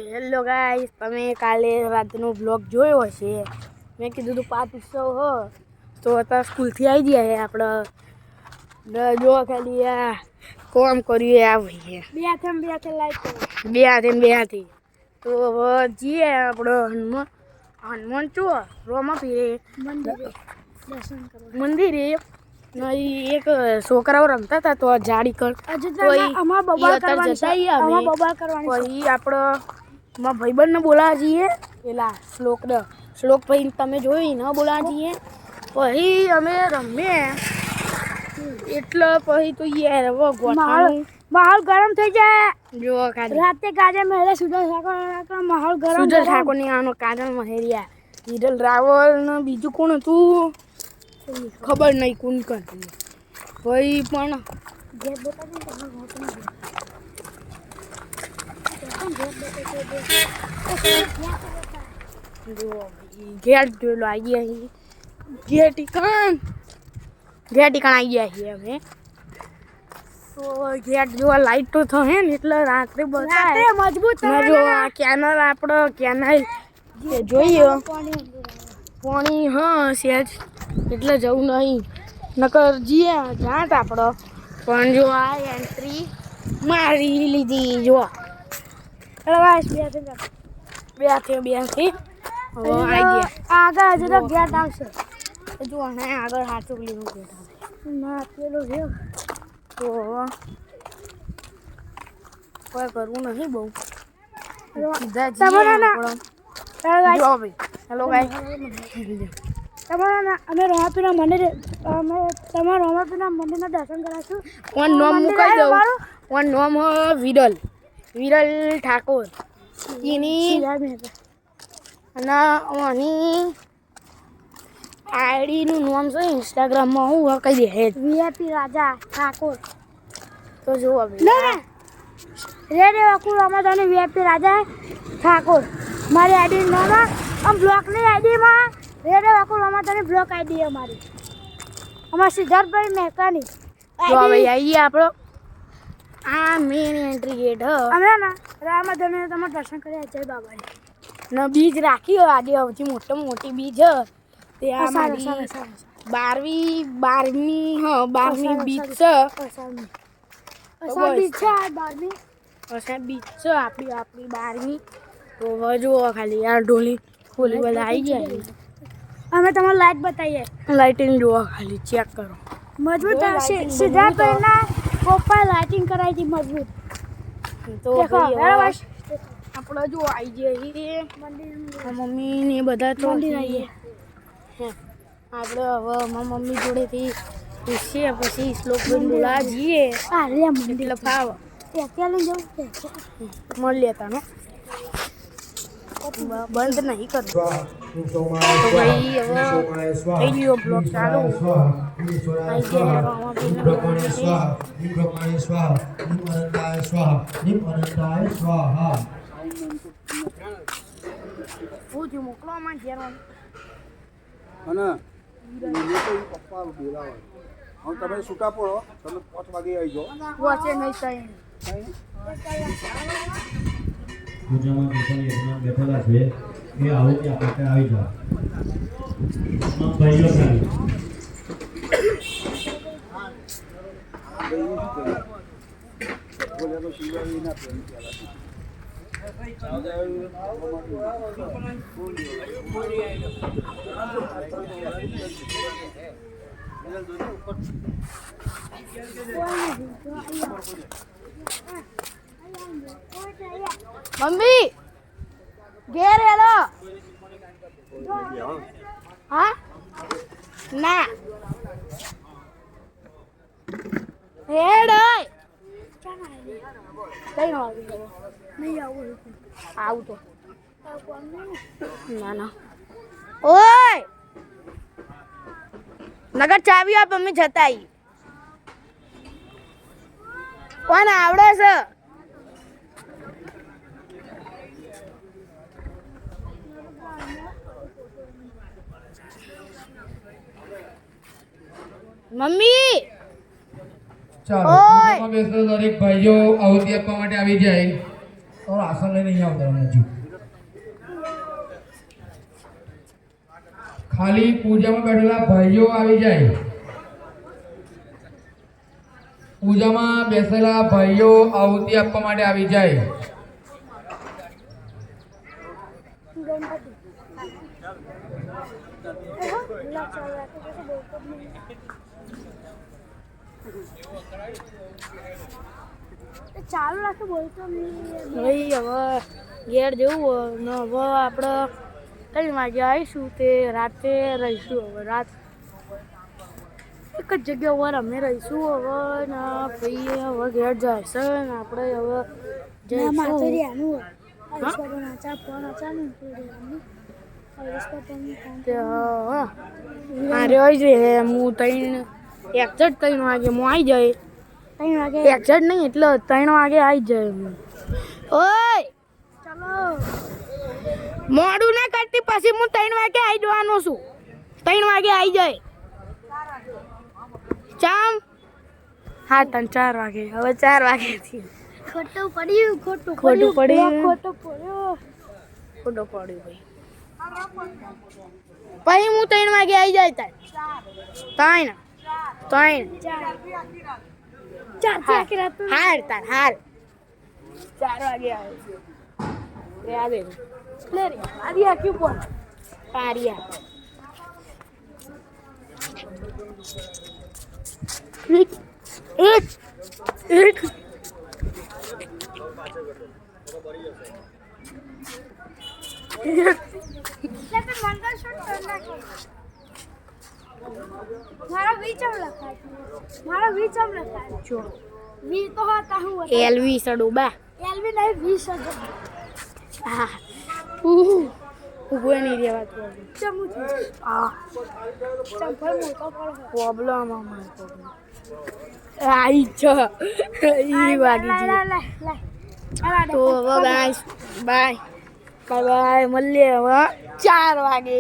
Hello guys, તમે કાલે રાતનો બ્લોગ જોયો હશે. મેં કીધું તું પાત ઉત્સવ હો તો અત્યારે સ્કૂલથી આવી ગયા છે આપણે. જો ખાલી આ કોમ કરીએ આ ભાઈએ બે હાથે તો હવે જઈએ આપણે હનુમાન ચો રોમા પીરે મંદિરે. એક છોકરાઓ રમતા હતા તો જાડી કર પછી આપણે ભાઈબંધને બોલાવા જઈએ. પેલા શ્લોક ભાઈ તમે જોઈ ન બોલાવા જઈએ. પછી અમે રમીએ એટલે પછી તો યાર માહોલ ગરમ થઈ જાય. જો રાતે કાજે મેરે સુજલ માહોલ ગરમ. સુજલ ઠાકોર ની આનો કાજલ મહેરિયા હિરલ રાવલ ને બીજું કોણ હતું ખબર નહીં કોણ કરતું ભાઈ. પણ ઘેર જોયેલો આવી ગયા છીએ. ઘેર ટીકણ આવી ગયા છીએ અમે. તો ઘેર જોવા લાઈટ તો થશે ને એટલે રાત્રે બતાવે મજબૂત. જો આ કેનલ આપણે કેનલ જોઈએ પાણી હા સેજ એટલે જવું નહીં નકર જઈએ જાત આપણે. પણ જો આ એન્ટ્રી મારી લીધી. જો બે થી આગળ હજુ તો ગેટ આવશે. જો આગળ હાથુકલીનું ગેટ આવે ના પેલું છે તો કોઈ કરવું નહીં બહુ હેલો ગાઈસ. અમે રોમાપીના મંદિર તમારા રોમાપીના મંદિરના દર્શન કરાશું. ઓન નોમ મુકાઈ દઉં. ઓન નોમ વિરલ ઠાકોર એની અને ઓની આઈડીનું નામ છે ઇન્સ્ટાગ્રામમાં હું કહી દે વીઆઈપી રાજા ઠાકોર. તો જુઓ રેડે વાકુરામાં તને વીઆઈપી રાજા ઠાકોર મારી આઈડીનું નામ. આમ બ્લોકની આઈડીમાં રેડે વાકુરામાં તને બ્લોક આઈડી અમારી અમારા સિદ્ધાર્થભાઈ મહેતાની. તો હવે આવીએ આપણો આ મેન એન્ટ્રી ગેટ અમે ના રામાધને તમારે દર્શન કર્યા જય બાબાની ને બીજ રાખી આજે સૌથી મોટી બીજ તે આ મારી 12મી બીજ છે. બીજ છે આપણી 12મી. તો હવે જુઓ ખાલી યાર ઢોલી ખોલી બધા આવી ગયા. અમે તમને લાઈટ બતાવીએ. લાઇટિંગ જુઓ ખાલી ચેક કરો મજબૂત. સિદ્ધાર્થભાઈના પપ્પાએ લાઇટિંગ કરાવી હતી મજબૂત. તો આપણે જો આવી જઈએ મમ્મી ને બધા તો આપણે હવે મમ્મી જોડેથી પૂછીએ પછી શ્લોક બોલાવા જઈએ એટલે ફાવ મળી લેતા ને બંધ નહીં કરતું. તો ભાઈ હવે થઈ ગયો બ્લોગ ચાલુ. મોકલવામાં ઘેર પપ્પા બોલાવે હવે તમે છૂટા પડો. તમે 5 વાગે આવી જાઓ. વચ્ચે નહીં પૂજામાં બેઠેલા છે એ આવું કે આપણે આવી જાઓ. ભાઈઓ ખાલી મમ્મી ઘેર હેલો. હા ના હેડ કઈ નહીં આવું તો ના ઓય નગર ચાવી આપ મમ્મી જતા આવી. કોણ આવડે છે? મમ્મી ચાલો દરેક ભાઈઓ આહુતિ આપવા માટે આવી જાય. તો રાશન લઈને નહીં આવતા નજીક. ખાલી પૂજામાં બેઠેલા ભાઈઓ આવી જાય. પૂજામાં બેસેલા ભાઈઓ આહુતિ આપવા માટે આવી જાય. ચાલુ રાખે બોલતો ભાઈ. હવે ઘેર જવું ને હવે આપણે 3 વાગે આવીશું તે રાતે રહીશું. હવે રાત એક જ જગ્યા ઉપર અમે રહીશું. હવે ને ભાઈ હવે ઘેર જાય છે ને આપણે હવે હું 3 વાગે હું આવી જાય. 3 વાગે એક્ઝેક્ટ નહીં એટલે 3 વાગે આવી જાય. ઓય ચાલો મોડું ના કરતી પછી હું 3 વાગે આવી જવાનો છું. 3 વાગે આવી જાય. ચામ હા 4 વાગે. હવે 4 વાગેથી ખોટું પડ્યું. ખોટું પડ્યું ભાઈ. પછી હું 3 વાગે આવી જાય. 3 હાર 4 વાગે આવે. આર્યા ક્યુ કોણ આર્યા એક મારા વિચમ લખાય જો વી તો હતા હું એલવી સડુબા એલવી નહીં 20 હા ઉભો નહીં રહેવા તો ચમુ આ ચંપલ મોટો પ્રોબ્લેમ આઈ છો ઈ વાગી તો હવે ગાઈસ બાય મળીએ હવે 4 વાગે.